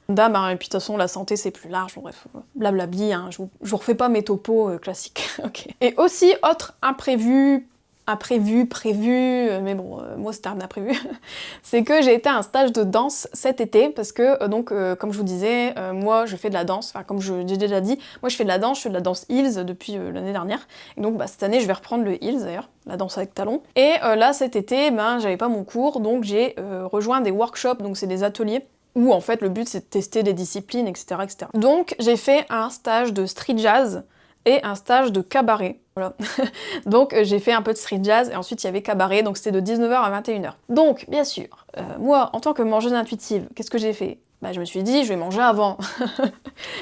Dame, hein, et puis de toute façon la santé c'est plus large, bref, blablabli, hein, je vous refais pas mes topos classiques. Ok. Et aussi, autre imprévu, prévu, mais bon, moi c'était un imprévu, c'est que j'ai été à un stage de danse cet été, parce que, comme je vous disais, moi je fais de la danse, enfin comme j'ai déjà dit, moi je fais de la danse heels depuis l'année dernière, et donc cette année je vais reprendre le heels d'ailleurs, la danse avec talons, et là cet été, j'avais pas mon cours, donc j'ai rejoint des workshops, donc c'est des ateliers, où en fait le but c'est de tester des disciplines, etc., etc. Donc j'ai fait un stage de street jazz, et un stage de cabaret. Voilà. Donc j'ai fait un peu de street jazz et ensuite il y avait cabaret, donc c'était de 19h à 21h. Donc bien sûr, moi en tant que mangeuse intuitive, qu'est-ce que j'ai fait? Je me suis dit je vais manger avant.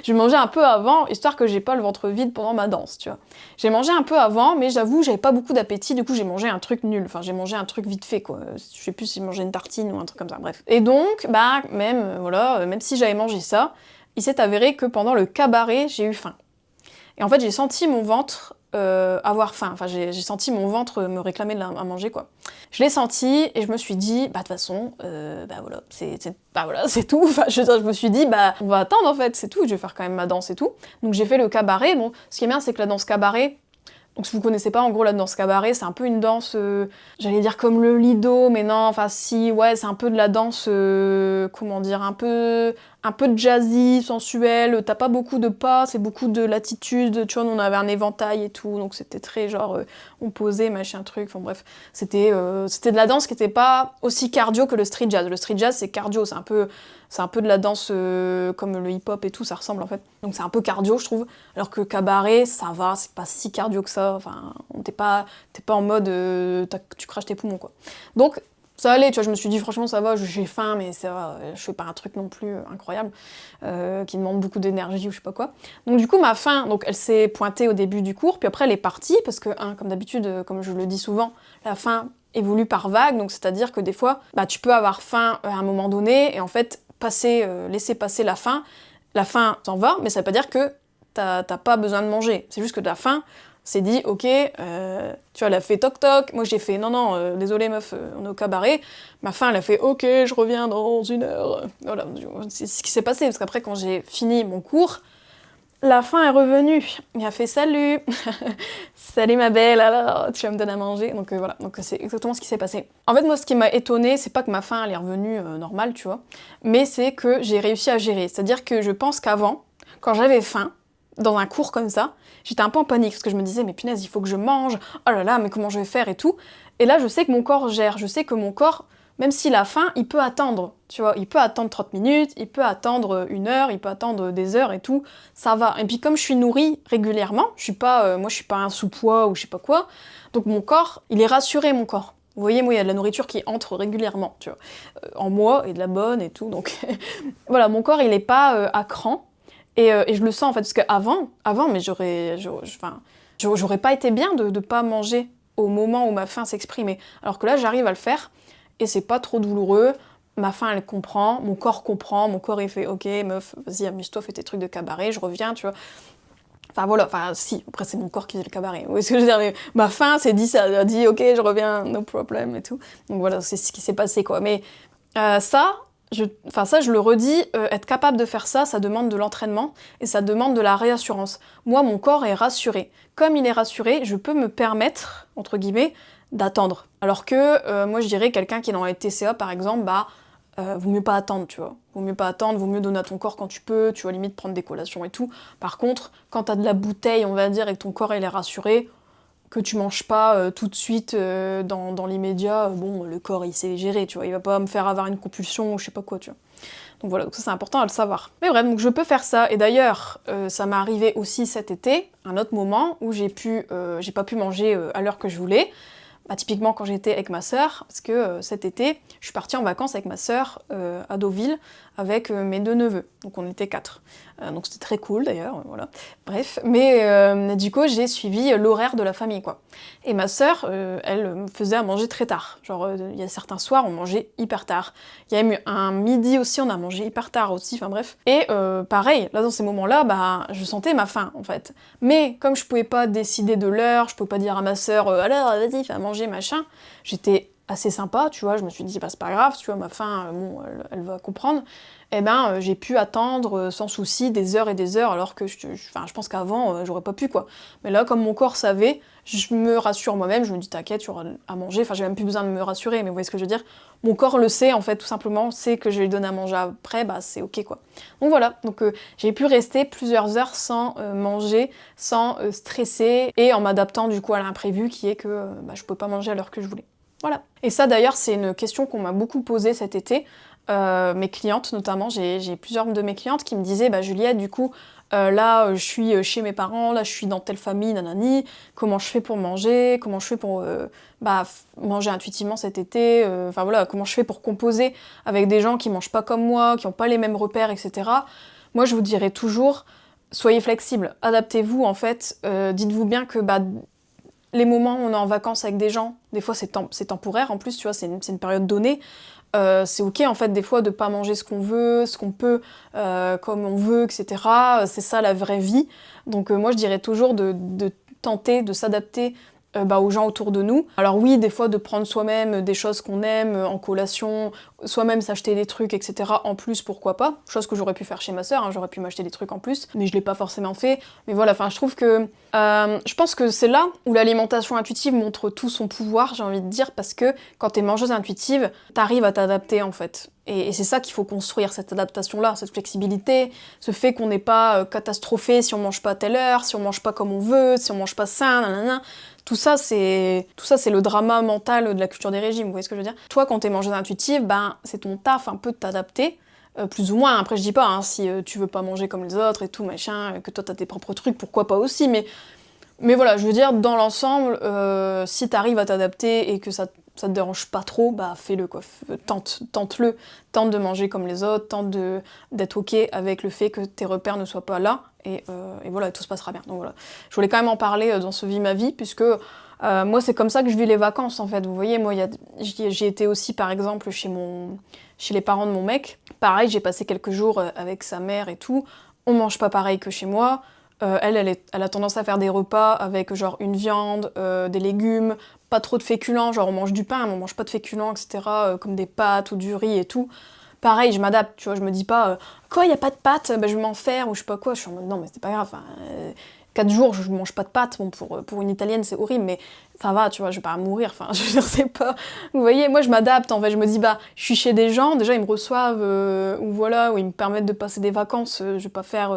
Je vais manger un peu avant, histoire que j'ai pas le ventre vide pendant ma danse, tu vois. J'ai mangé un peu avant, mais j'avoue j'avais pas beaucoup d'appétit, du coup j'ai mangé un truc nul, enfin j'ai mangé un truc vite fait quoi. Je sais plus si j'ai mangé une tartine ou un truc comme ça, bref. Et donc, même si j'avais mangé ça, il s'est avéré que pendant le cabaret, j'ai eu faim. Et en fait, j'ai senti mon ventre avoir faim. Enfin, j'ai senti mon ventre me réclamer à manger, quoi. Je l'ai senti et je me suis dit, de toute façon, c'est tout. Enfin, je me suis dit, on va attendre, en fait, c'est tout. Je vais faire quand même ma danse et tout. Donc, j'ai fait le cabaret. Bon, ce qui est bien, c'est que la danse cabaret, donc si vous connaissez pas, en gros, la danse cabaret, c'est un peu une danse, j'allais dire comme le lido, mais non, enfin si, ouais, c'est un peu de la danse, comment dire, un peu jazzy, sensuelle, t'as pas beaucoup de pas, c'est beaucoup de latitude, tu vois, on avait un éventail et tout, donc c'était très genre, on posait, machin truc, enfin bref, c'était de la danse qui était pas aussi cardio que le street jazz. Le street jazz, c'est cardio, c'est un peu de la danse comme le hip-hop et tout, ça ressemble en fait. Donc c'est un peu cardio, je trouve, alors que cabaret, ça va, c'est pas si cardio que ça, enfin, t'es pas en mode, tu craches tes poumons, quoi. Donc, ça allait, tu vois, je me suis dit, franchement, ça va, j'ai faim, mais ça va, je fais pas un truc non plus incroyable, qui demande beaucoup d'énergie ou je sais pas quoi. Donc du coup, ma faim, donc elle s'est pointée au début du cours, puis après elle est partie, parce que, comme d'habitude, comme je le dis souvent, la faim évolue par vague, donc c'est-à-dire que des fois, tu peux avoir faim à un moment donné, et en fait, laisser passer la faim s'en va, mais ça veut pas dire que t'as pas besoin de manger, c'est juste que la faim s'est dit, ok, tu vois, elle a fait toc toc, moi j'ai fait, non, désolé meuf, on est au cabaret, ma faim elle a fait, ok, je reviens dans 1 heure, voilà, c'est ce qui s'est passé, parce qu'après quand j'ai fini mon cours, la faim est revenue, il a fait salut, salut ma belle, alors tu vas me donner à manger, donc voilà, donc c'est exactement ce qui s'est passé. En fait moi ce qui m'a étonnée, c'est pas que ma faim elle est revenue normale, tu vois, mais c'est que j'ai réussi à gérer, c'est-à-dire que je pense qu'avant, quand j'avais faim, dans un cours comme ça, j'étais un peu en panique, parce que je me disais, mais punaise, il faut que je mange, oh là là, mais comment je vais faire et tout. Et là, je sais que mon corps gère, je sais que mon corps, même s'il a faim, il peut attendre, tu vois, il peut attendre 30 minutes, il peut attendre 1 heure, il peut attendre des heures et tout, ça va. Et puis comme je suis nourrie régulièrement, je suis pas un sous-poids ou je sais pas quoi, donc mon corps, il est rassuré, mon corps. Vous voyez, moi, il y a de la nourriture qui entre régulièrement, tu vois, en moi, et de la bonne et tout, donc voilà, mon corps, il est pas à cran. Et je le sens en fait, parce qu'avant, mais j'aurais pas été bien de pas manger au moment où ma faim s'exprimait. Alors que là, j'arrive à le faire, et c'est pas trop douloureux, ma faim elle comprend, mon corps il fait ok meuf, vas-y amuse-toi, fais tes trucs de cabaret, je reviens, tu vois. Enfin voilà, si, après c'est mon corps qui fait le cabaret, vous voyez ce que je veux dire, mais ma faim s'est dit, ça a dit ok, je reviens, no problem et tout. Donc voilà, c'est ce qui s'est passé quoi. Mais ça, je le redis, être capable de faire ça, ça demande de l'entraînement et ça demande de la réassurance. Moi, mon corps est rassuré. Comme il est rassuré, je peux me permettre, entre guillemets, d'attendre. Alors que, moi, je dirais, quelqu'un qui est dans les TCA, par exemple, vaut mieux pas attendre, tu vois. Vaut mieux pas attendre, vaut mieux donner à ton corps quand tu peux, tu vas limite prendre des collations et tout. Par contre, quand t'as de la bouteille, on va dire, et que ton corps, il est rassuré, que tu manges pas tout de suite dans l'immédiat, le corps il sait gérer, tu vois, il va pas me faire avoir une compulsion ou je sais pas quoi, tu vois. Donc voilà, donc ça c'est important à le savoir. Mais bref, donc je peux faire ça, et d'ailleurs, ça m'est arrivé aussi cet été, un autre moment où j'ai pas pu manger à l'heure que je voulais, Bah, typiquement quand j'étais avec ma sœur, parce que cet été, je suis partie en vacances avec ma sœur à Deauville avec mes 2 neveux, donc on était 4. Donc c'était très cool d'ailleurs, voilà. Bref, mais du coup j'ai suivi l'horaire de la famille, quoi. Et ma sœur, elle me faisait à manger très tard. Genre il y a certains soirs on mangeait hyper tard. Il y a même eu un midi aussi, on a mangé hyper tard aussi, enfin bref. Et pareil, là dans ces moments-là, bah je sentais ma faim en fait. Mais comme je pouvais pas décider de l'heure, je pouvais pas dire à ma sœur alors vas-y fais à manger machin, j'étais assez sympa, tu vois, je me suis dit bah c'est pas grave, tu vois, ma faim, bon, elle va comprendre. Et ben j'ai pu attendre sans souci des heures et des heures, alors que je pense qu'avant j'aurais pas pu, quoi. Mais là, comme mon corps savait, je me rassure moi-même, je me dis t'inquiète, tu auras à manger, enfin j'ai même plus besoin de me rassurer, mais vous voyez ce que je veux dire. Mon corps le sait en fait, tout simplement, sait que je lui donne à manger après, bah c'est ok, quoi. Donc voilà, donc j'ai pu rester plusieurs heures sans manger, sans stresser, et en m'adaptant du coup à l'imprévu qui est que bah, je peux pas manger à l'heure que je voulais. Voilà. Et ça d'ailleurs c'est une question qu'on m'a beaucoup posée cet été, mes clientes notamment, j'ai plusieurs de mes clientes qui me disaient bah Juliette du coup là je suis chez mes parents, là je suis dans telle famille, nanani, comment je fais pour manger, comment je fais pour manger intuitivement cet été, enfin voilà, comment je fais pour composer avec des gens qui mangent pas comme moi, qui ont pas les mêmes repères, etc. Moi je vous dirais toujours, soyez flexibles, adaptez-vous en fait, dites-vous bien que bah les moments où on est en vacances avec des gens, des fois c'est temporaire en plus, tu vois, c'est une période donnée. C'est ok en fait des fois de pas manger ce qu'on veut, ce qu'on peut, comme on veut, etc. C'est ça la vraie vie. Donc moi je dirais toujours de tenter de s'adapter bah, aux gens autour de nous. Alors oui, des fois de prendre soi-même des choses qu'on aime en collation, soi-même s'acheter des trucs, etc. en plus, pourquoi pas. Chose que j'aurais pu faire chez ma sœur, hein, j'aurais pu m'acheter des trucs en plus, mais je l'ai pas forcément fait. Mais voilà, enfin je trouve que... je pense que c'est là où l'alimentation intuitive montre tout son pouvoir, j'ai envie de dire, parce que quand t'es mangeuse intuitive, t'arrives à t'adapter en fait. Et c'est ça qu'il faut construire, cette adaptation-là, cette flexibilité, ce fait qu'on n'est pas catastrophé si on mange pas à telle heure, si on mange pas comme on veut, si on mange pas sain, nanana. Tout ça, c'est le drama mental de la culture des régimes, vous voyez ce que je veux dire? Toi, quand t'es mangeuse intuitive, ben, c'est ton taf un peu de t'adapter, plus ou moins. Après, je dis pas, hein, si tu veux pas manger comme les autres et tout, machin, que toi t'as tes propres trucs, pourquoi pas aussi, mais voilà, je veux dire, dans l'ensemble, si t'arrives à t'adapter et que ça te dérange pas trop, bah fais-le, quoi. Tente-le. Tente de manger comme les autres, tente d'être ok avec le fait que tes repères ne soient pas là, et voilà, tout se passera bien. Donc voilà. Je voulais quand même en parler dans ce Vie ma vie, puisque moi c'est comme ça que je vis les vacances, en fait. Vous voyez, moi j'ai été aussi, par exemple, chez les parents de mon mec. Pareil, j'ai passé quelques jours avec sa mère et tout. On mange pas pareil que chez moi. Elle a tendance à faire des repas avec genre une viande, des légumes, pas trop de féculents, genre on mange du pain mais on mange pas de féculents, etc. Comme des pâtes ou du riz et tout. Pareil, je m'adapte, tu vois, je me dis pas quoi, y a pas de pâtes, bah, je vais m'en faire ou je sais pas quoi, je suis en mode non mais c'est pas grave, 4 jours je mange pas de pâtes, bon pour une italienne c'est horrible mais ça va, tu vois, je vais pas mourir, enfin je veux dire c'est pas... Vous voyez, moi je m'adapte en fait, je me dis bah je suis chez des gens, déjà ils me reçoivent ou voilà, ou ils me permettent de passer des vacances, je vais pas faire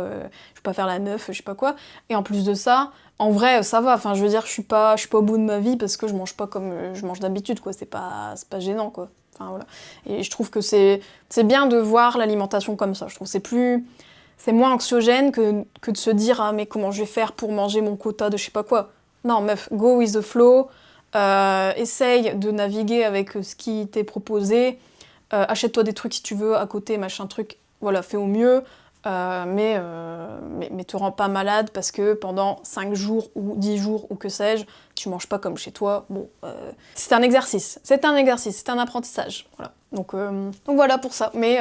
la meuf, je sais pas quoi, et en plus de ça, en vrai ça va, enfin je veux dire je suis pas au bout de ma vie parce que je mange pas comme je mange d'habitude quoi, c'est pas gênant quoi. Enfin voilà. Et je trouve que c'est bien de voir l'alimentation comme ça, je trouve que c'est moins anxiogène que de se dire ah mais comment je vais faire pour manger mon quota de je sais pas quoi. Non meuf, go with the flow, essaye de naviguer avec ce qui t'est proposé, achète-toi des trucs si tu veux à côté, machin truc, voilà, fais au mieux, mais te rends pas malade parce que pendant 5 jours ou 10 jours ou que sais-je, tu manges pas comme chez toi. Bon, c'est un exercice, c'est un apprentissage, voilà. Donc voilà pour ça. Mais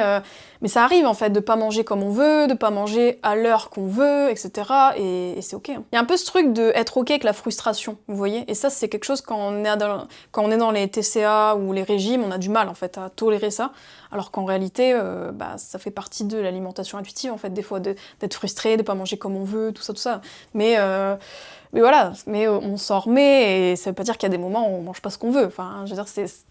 ça arrive en fait de pas manger comme on veut, de pas manger à l'heure qu'on veut, etc. Et c'est ok. Hein. Il y a un peu ce truc de être ok avec la frustration, vous voyez. Et ça c'est quelque chose quand on est dans les TCA ou les régimes, on a du mal en fait à tolérer ça. Alors qu'en réalité, ça fait partie de l'alimentation intuitive en fait, des fois d'être frustré, de pas manger comme on veut, tout ça. Mais voilà, on s'en remet et ça veut pas dire qu'il y a des moments où on mange pas ce qu'on veut. Enfin, je veux dire,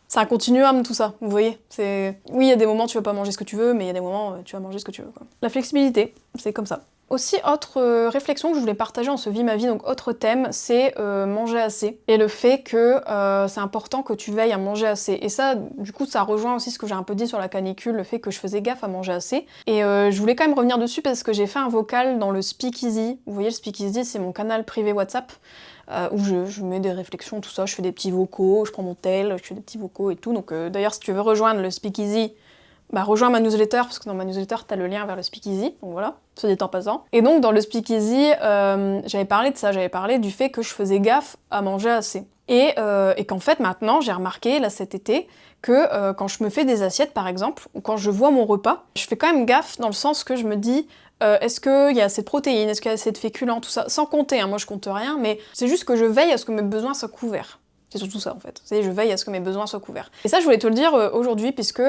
c'est un continuum tout ça, vous voyez. Oui, il y a des moments où tu vas pas manger ce que tu veux, mais il y a des moments où tu vas manger ce que tu veux, quoi. La flexibilité, c'est comme ça. Aussi, autre réflexion que je voulais partager en ce Vie ma vie, donc autre thème, c'est manger assez. Et le fait que c'est important que tu veilles à manger assez. Et ça, du coup, ça rejoint aussi ce que j'ai un peu dit sur la canicule, le fait que je faisais gaffe à manger assez. Et je voulais quand même revenir dessus parce que j'ai fait un vocal dans le Speakeasy. Vous voyez, le Speakeasy, c'est mon canal privé WhatsApp. Où je mets des réflexions, tout ça, je fais des petits vocaux, je prends mon tel, je fais des petits vocaux et tout. Donc d'ailleurs, si tu veux rejoindre le Speakeasy, bah rejoins ma newsletter, parce que dans ma newsletter, t'as le lien vers le Speakeasy, donc voilà, soit dit en passant. Et donc dans le Speakeasy, j'avais parlé de ça, j'avais parlé du fait que je faisais gaffe à manger assez. Et qu'en fait maintenant, j'ai remarqué, là cet été, que quand je me fais des assiettes par exemple, ou quand je vois mon repas, je fais quand même gaffe dans le sens que je me dis, est-ce qu'il y a assez de protéines, est-ce qu'il y a assez de féculents, tout ça, sans compter, hein, moi je compte rien, mais c'est juste que je veille à ce que mes besoins soient couverts. C'est surtout ça en fait, c'est je veille à ce que mes besoins soient couverts. Et ça je voulais te le dire aujourd'hui, puisque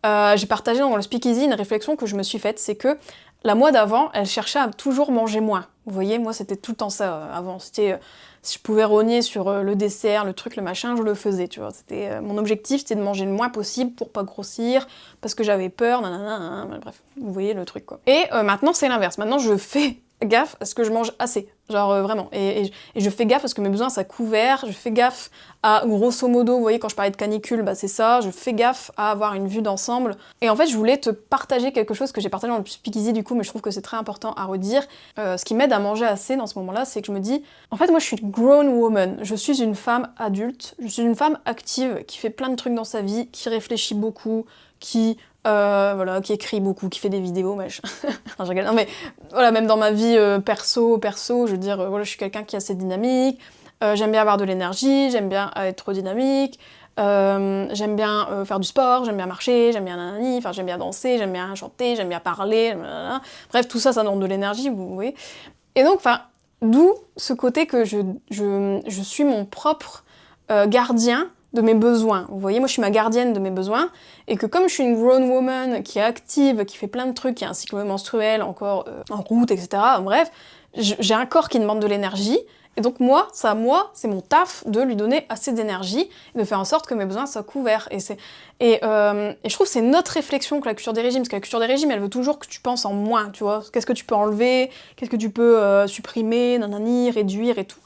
j'ai partagé dans le Speakeasy une réflexion que je me suis faite, c'est que la moi d'avant, elle cherchait à toujours manger moins. Vous voyez, moi c'était tout le temps ça avant, c'était si je pouvais rogner sur le dessert, le truc, le machin, je le faisais, tu vois. C'était mon objectif, c'était de manger le moins possible pour pas grossir, parce que j'avais peur, nanana, bref, vous voyez le truc quoi. Et maintenant c'est l'inverse, maintenant je fais gaffe à ce que je mange assez, genre vraiment, et je fais gaffe à ce que mes besoins soient couverts, je fais gaffe à, grosso modo, vous voyez quand je parlais de canicule, bah c'est ça, je fais gaffe à avoir une vue d'ensemble, et en fait je voulais te partager quelque chose que j'ai partagé dans le Speakeasy du coup, mais je trouve que c'est très important à redire. Ce qui m'aide à manger assez dans ce moment-là, c'est que je me dis, en fait moi je suis une grown woman, je suis une femme adulte, je suis une femme active, qui fait plein de trucs dans sa vie, qui réfléchit beaucoup, qui voilà, qui écrit beaucoup, qui fait des vidéos, machin. Enfin, je rigole. Non mais voilà, même dans ma vie perso, je veux dire, voilà, je suis quelqu'un qui est assez dynamique, j'aime bien avoir de l'énergie, j'aime bien être dynamique, j'aime bien faire du sport, j'aime bien marcher, j'aime bien nanani, enfin j'aime bien danser, j'aime bien chanter, j'aime bien parler, blablabla. Bref, tout ça, ça donne de l'énergie, vous voyez. Et donc, enfin, d'où ce côté que je suis mon propre gardien de mes besoins. Vous voyez, moi je suis ma gardienne de mes besoins, et que comme je suis une grown woman qui est active, qui fait plein de trucs, qui a un cycle menstruel encore en route, etc. Bref, j'ai un corps qui demande de l'énergie, et donc moi, c'est mon taf de lui donner assez d'énergie, et de faire en sorte que mes besoins soient couverts. Et je trouve que c'est notre réflexion que la culture des régimes, parce que la culture des régimes, elle veut toujours que tu penses en moins, tu vois. Qu'est-ce que tu peux enlever, qu'est-ce que tu peux supprimer, nanani, réduire et tout.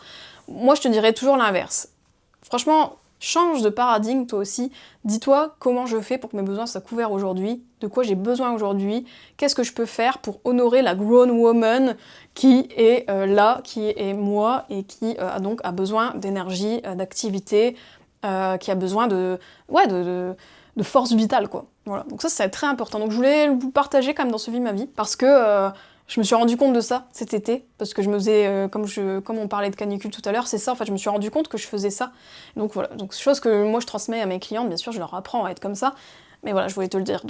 Moi, je te dirais toujours l'inverse. Franchement, change de paradigme toi aussi, dis-toi comment je fais pour que mes besoins soient couverts aujourd'hui, de quoi j'ai besoin aujourd'hui, qu'est-ce que je peux faire pour honorer la grown woman qui est là, qui est moi, et qui donc a besoin d'énergie, d'activité, qui a besoin de force vitale quoi. Voilà, donc ça c'est très important, donc je voulais vous partager quand même dans ce Vie ma vie, parce que je me suis rendu compte de ça cet été, parce que je me faisais, comme on parlait de canicule tout à l'heure, c'est ça, en fait, je me suis rendu compte que je faisais ça. Donc voilà, donc chose que moi je transmets à mes clientes, bien sûr, je leur apprends à être comme ça, mais voilà, je voulais te le dire,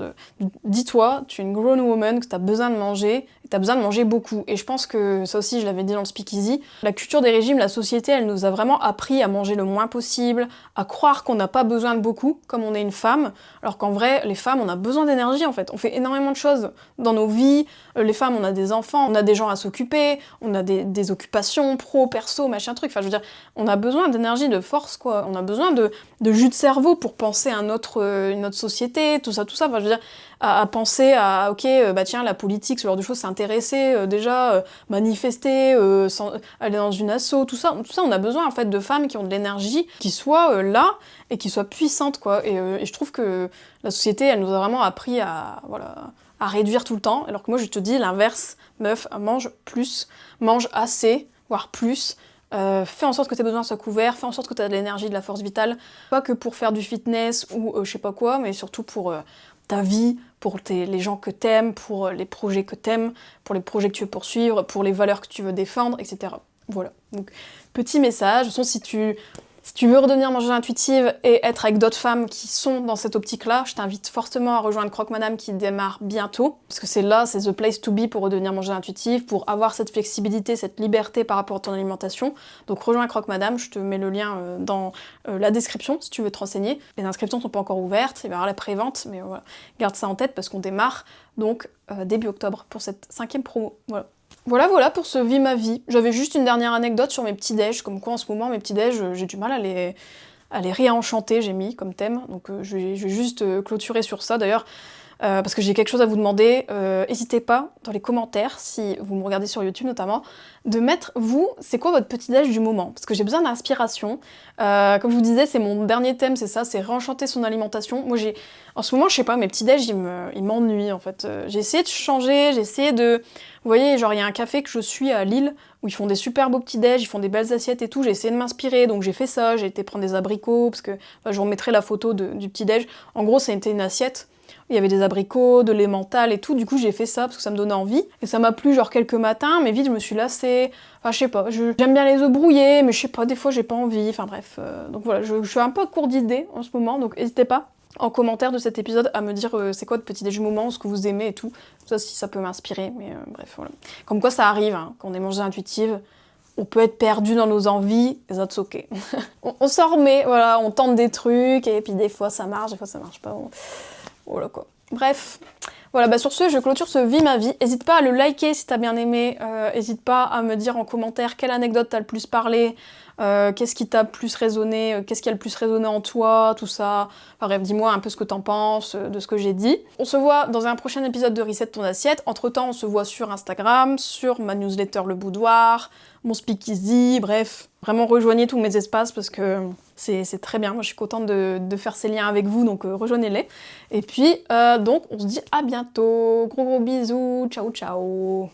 dis-toi, tu es une grown woman, que t'as besoin de manger, et t'as besoin de manger beaucoup. Et je pense que, ça aussi je l'avais dit dans le Speakeasy, la culture des régimes, la société, elle nous a vraiment appris à manger le moins possible, à croire qu'on n'a pas besoin de beaucoup, comme on est une femme, alors qu'en vrai, les femmes, on a besoin d'énergie en fait, on fait énormément de choses dans nos vies, les femmes, on a des enfants, on a des gens à s'occuper, on a des occupations, pro, perso, machin truc, enfin je veux dire, on a besoin d'énergie, de force quoi, on a besoin de jus de cerveau pour penser à une autre société, tout ça, enfin je veux dire, à penser à, ok, bah tiens, la politique, ce genre de choses, s'intéresser déjà, manifester, aller dans une asso, tout ça, on a besoin en fait de femmes qui ont de l'énergie, qui soient là, et qui soient puissantes quoi, et je trouve que la société, elle nous a vraiment appris à, voilà, à réduire tout le temps, alors que moi je te dis l'inverse, meuf, mange plus, mange assez, voire plus, fais en sorte que tes besoins soient couverts, fais en sorte que tu as de l'énergie, de la force vitale, pas que pour faire du fitness ou je sais pas quoi, mais surtout pour ta vie, pour les gens que t'aimes, pour les projets que t'aimes, pour les projets que tu veux poursuivre, pour les valeurs que tu veux défendre, etc. Voilà, donc petit message, de toute façon si tu veux redevenir mangeuse intuitive et être avec d'autres femmes qui sont dans cette optique-là, je t'invite fortement à rejoindre Croque Madame qui démarre bientôt, parce que c'est the place to be pour redevenir mangeuse intuitive, pour avoir cette flexibilité, cette liberté par rapport à ton alimentation. Donc rejoins Croque Madame, je te mets le lien dans la description si tu veux te renseigner. Les inscriptions sont pas encore ouvertes, il va y avoir la prévente, mais voilà, garde ça en tête parce qu'on démarre donc début octobre pour cette 5e promo. Voilà pour ce Vie ma vie. J'avais juste une dernière anecdote sur mes petits déj, comme quoi en ce moment mes petits déj, j'ai du mal à les réenchanter, j'ai mis comme thème, donc je vais juste clôturer sur ça. D'ailleurs, parce que j'ai quelque chose à vous demander. N'hésitez pas dans les commentaires, si vous me regardez sur YouTube notamment, de mettre, vous, c'est quoi votre petit-déj du moment? Parce que j'ai besoin d'inspiration. Comme je vous disais, c'est mon dernier thème, c'est ça, c'est réenchanter son alimentation. Moi, en ce moment, je sais pas, mes petits-déj, ils m'ennuient, en fait. J'ai essayé de changer, j'ai essayé de... Vous voyez, genre, il y a un café que je suis à Lille, où ils font des super beaux petits-déj, ils font des belles assiettes et tout. J'ai essayé de m'inspirer, donc j'ai fait ça, j'ai été prendre des abricots, parce que je vous remettrai la photo du petit-déj. En gros, c'était une assiette. Il y avait des abricots, de l'emmental et tout, du coup j'ai fait ça parce que ça me donnait envie. Et ça m'a plu genre quelques matins, mais vite je me suis lassée. Enfin je sais pas, j'aime bien les œufs brouillés, mais je sais pas, des fois j'ai pas envie, enfin bref. Donc voilà, je suis un peu à court d'idées en ce moment, donc n'hésitez pas en commentaire de cet épisode à me dire c'est quoi de petit déj du moment, ce que vous aimez et tout. Ça si ça peut m'inspirer, mais bref voilà. Comme quoi ça arrive, hein, quand on est mangé intuitive, on peut être perdu dans nos envies, et that's ok. on s'en remet, voilà, on tente des trucs, et puis des fois ça marche, des fois ça marche pas. Voilà quoi. Bref, voilà, bah sur ce, je clôture ce Vie ma vie. N'hésite pas à le liker si t'as bien aimé. N'hésite pas à me dire en commentaire quelle anecdote t'as le plus parlé, qu'est-ce qui t'a plus résonné, qu'est-ce qui a le plus résonné en toi, tout ça. Enfin bref, dis-moi un peu ce que t'en penses de ce que j'ai dit. On se voit dans un prochain épisode de Reset ton assiette. Entre-temps, on se voit sur Instagram, sur ma newsletter Le Boudoir, mon speakeasy, bref. Vraiment rejoignez tous mes espaces parce que c'est très bien. Moi, je suis contente de faire ces liens avec vous, donc rejoignez-les. Et puis, donc, on se dit à bientôt. Gros bisous. Ciao, ciao.